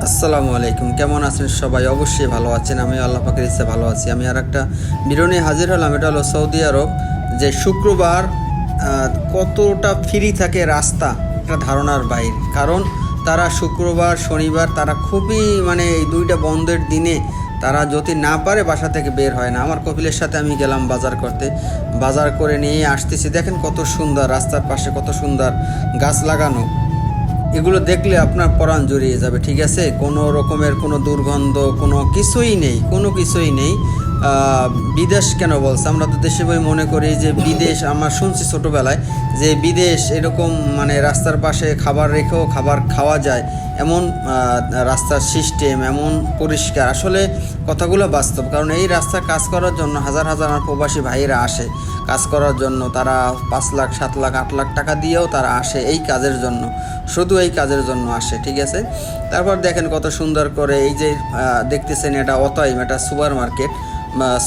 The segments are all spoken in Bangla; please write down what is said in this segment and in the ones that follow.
আসসালামু আলাইকুম, কেমন আছেন সবাই? অবশ্যই ভালো আছেন। আমি আল্লাহ পাকের ইচ্ছা ভালো আছি। আমি আর একটা ভিডিও নিয়ে হাজির হলাম। এটা হলো সৌদি আরব, যে শুক্রবার কতটা ফ্রি থাকে রাস্তা, একটা ধারণার বাইরে। কারণ তারা শুক্রবার শনিবার তারা খুবই এই দুইটা বন্ধের দিনে তারা যদি না পারে বাসা থেকে বের হয় না। আমার কপিলের সাথে আমি গেলাম বাজার করতে, বাজার করে নিয়ে আসতেছি। দেখেন কত সুন্দর, রাস্তার পাশে কত সুন্দর গাছ লাগানো। এগুলো দেখলে আপনার পরাণ জড়িয়ে যাবে, ঠিক আছে? কোনো রকমের কোনো দুর্গন্ধ, কোনো কিছুই নেই, কোনো কিছুই নেই। বিদেশ কেন বলছে? আমরা তো দেশে বই মনে করি যে বিদেশ, আমরা শুনছি ছোটোবেলায় যে বিদেশ এরকম রাস্তার পাশে খাবার রেখেও খাবার খাওয়া যায়, এমন রাস্তার সিস্টেম, এমন পরিষ্কার। আসলে কথাগুলো বাস্তব, কারণ এই রাস্তা কাজ করার জন্য হাজার হাজার আমার প্রবাসী ভাইয়েরা আসে কাজ করার জন্য। তারা 5 লাখ 7 লাখ 8 লাখ টাকা দিয়েও তারা আসে এই কাজের জন্য, শুধু এই কাজের জন্য আসে, ঠিক আছে? তারপর দেখেন কত সুন্দর করে এই যে দেখতেছেন, এটা অতএব এটা সুপার মার্কেট,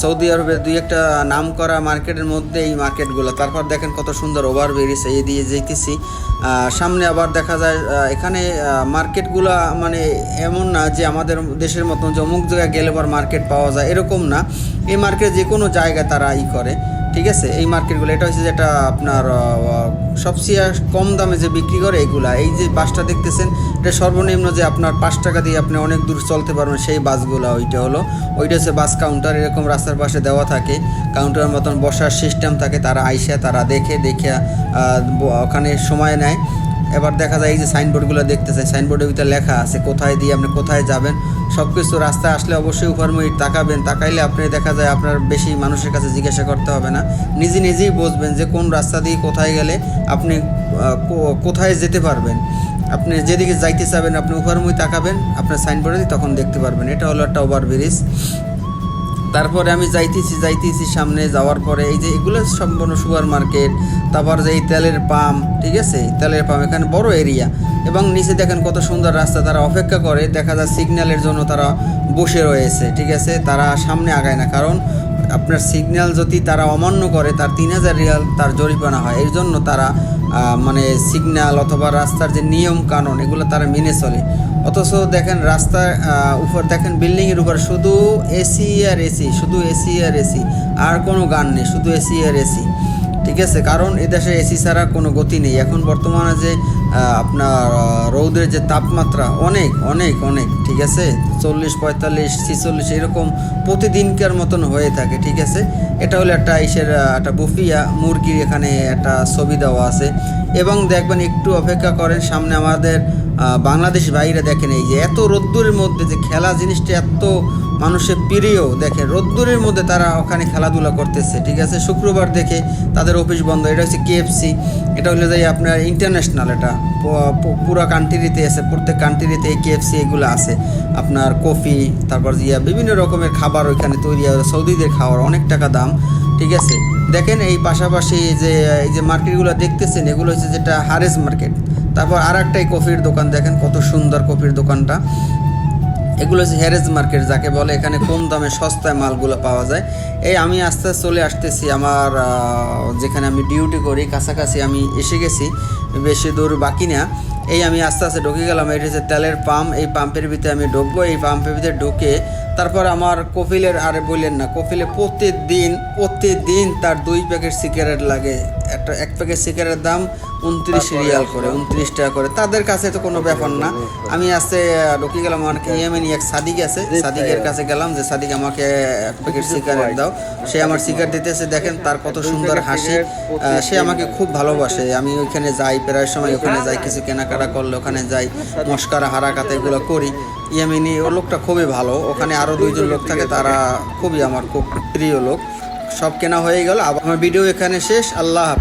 সৌদি আরবের দুই একটা নাম করা মার্কেটের মধ্যে এই মার্কেটগুলো। তারপর দেখেন কত সুন্দর ওভারব্রিজ, এই দিয়ে যেতেছি সামনে। আবার দেখা যায় এখানে মার্কেটগুলো এমন না যে আমাদের দেশের মতন যে অমুক জায়গায় গেলে পর মার্কেট পাওয়া যায়, এরকম না। এই মার্কেট যে কোনো জায়গায় তারা করে, ঠিক আছে? এই মার্কেটগুলো এটা হচ্ছে যেটা আপনার সবচেয়ে কম দামে যে বিক্রি করে এগুলা। এই যে বাসটা দেখতেছেন, এটা সর্বনিম্ন যে আপনার 5 টাকা দিয়ে আপনি অনেক দূর চলতে পারবেন, সেই বাসগুলো ওইটা হচ্ছে বাস কাউন্টার। এরকম রাস্তার পাশে দেওয়া থাকে, কাউন্টারের মতন বসার সিস্টেম থাকে। তারা আইসা তারা দেখে ওখানে সময় নেয়। এবার দেখা যায় এই যে সাইনবোর্ডগুলো দেখতেছেন, সাইনবোর্ডের ভিতরে লেখা আছে কোথায় দিয়ে আপনি কোথায় যাবেন সব কিছু। রাস্তায় আসলে অবশ্যই উপরমুখ তাকাবেন, তাকাইলে আপনি দেখা যায় আপনার বেশি মানুষের কাছে জিজ্ঞাসা করতে হবে না, নিজেই বুঝবেন যে কোন রাস্তা দিয়ে কোথায় গেলে আপনি কোথায় যেতে পারবেন। আপনি যেদিকে যাইতে চাবেন আপনি উপরমুখ তাকাবেন, আপনার সাইনবোর্ডে তখন দেখতে পারবেন। এটা হলো একটা ওভারব্রিজ। তারপরে আমি যাইতেছি সামনে যাওয়ার পরে এই যে এগুলো সম্পূর্ণ সুপার মার্কেট। তারপর যে এই তেলের পাম্প, ঠিক আছে? তেলের পাম্প, এখানে বড় এরিয়া। এবং নিচে দেখেন কত সুন্দর রাস্তা। তারা অপেক্ষা করে, দেখা যায় সিগন্যালের জন্য তারা বসে রয়েছে, ঠিক আছে? তারা সামনে আগায় না, কারণ আপনার সিগন্যাল যদি তারা অমান্য করে তার 3000 রিয়াল তার জরিমানা হয়। এর জন্য তারা সিগন্যাল অথবা রাস্তার যে নিয়ম কানুন এগুলো তারা মেনে চলে। অথচ দেখেন রাস্তার উপর দেখেন বিল্ডিংয়ের উপর শুধু এসি আর এসি, শুধু এসি আর এসি, আর কোনো গান নেই, শুধু এসি আর এসি, ঠিক আছে? কারণ এদেশে এসি ছাড়া কোনো গতি নেই। এখন বর্তমানে যে আপনার রৌদের যে তাপমাত্রা অনেক অনেক অনেক, ঠিক আছে? 40 45 46 এরকম প্রতিদিনকার মতন হয়ে থাকে, ঠিক আছে? এটা হলো একটা একটা বুফিয়া মুরগির এখানে একটা ছবি দেওয়া আছে। এবং দেখবেন একটু অপেক্ষা করেন, সামনে আমাদের বাংলাদেশি ভাইরা দেখেন এই যে এত রোদ্দুরের মধ্যে যে খেলা জিনিসটা এত মানুষের প্রিয়, দেখেন রোদ্দুরের মধ্যে তারা ওখানে খেলাধুলা করতেছে, ঠিক আছে? শুক্রবার দেখে তাদের অফিস বন্ধ। এটা হচ্ছে কেএফসি। এটা হলো যে আপনার ইন্টারন্যাশনাল, এটা পুরো কান্ট্রিতে আছে, প্রত্যেক কান্ট্রিতে এই কেএফসি এগুলো আছে। আপনার কফি, তারপর বিভিন্ন রকমের খাবার ওইখানে তৈরি হয়। সৌদিদের খাবার অনেক টাকা দাম, ঠিক আছে? দেখেন এই পাশাপাশি এই যে মার্কেটগুলো দেখতেছেন, এগুলো হচ্ছে যেটা হারেস মার্কেট। তারপর আর একটাই কফির দোকান, দেখেন কত সুন্দর কফির দোকানটা। এগুলো হচ্ছে হ্যারেজ মার্কেট যাকে বলে। এখানে কম দামে সস্তায় মালগুলো পাওয়া যায়। এই আমি আস্তে আস্তে চলে আসতেছি আমার যেখানে আমি ডিউটি করি, কাছাকাছি আমি এসে গেছি, বেশি দূর বাকি না। এই আমি আস্তে আস্তে ঢুকে গেলাম। এটা হচ্ছে তেলের পাম্প। এই পাম্পের ভিতরে আমি ঢুকবো। এই পাম্পের ভিতরে ঢুকে তারপর আমার কফিলের, আরে বললেন না, কফিলে প্রতিদিন তার 2 প্যাকেট সিগারেট লাগে। এক প্যাকেট সিগারেটের দাম 29 রিয়াল করে, 29 টাকা করে। তাদের কাছে তো কোনো ব্যাপার না। আমি আস্তে ঢুকে গেলাম। আমার ইয়েমেনি এক সাদিক আছে, সাদিকের কাছে গেলাম যে সাদিক আমাকে 1 প্যাকেট সিগারেট দাও। সে আমার সিগারেট দিতেছে। দেখেন তার কত সুন্দর হাসি। সে আমাকে খুব ভালোবাসে। আমি ওইখানে যাই, প্রায় সময় ওখানে যাই, কিছু কেনাকাটা করলে ওখানে যাই, মস্কারা হারাকাত এগুলো করি। ইয়েমেনি ও লোকটা খুবই ভালো। ওখানে আরও 2 জন লোক থাকে, তারা খুবই আমার খুব প্রিয় লোক। সব কেনা হয়ে গেল। আমার ভিডিও এখানে শেষ। আল্লাহ হাফেজ।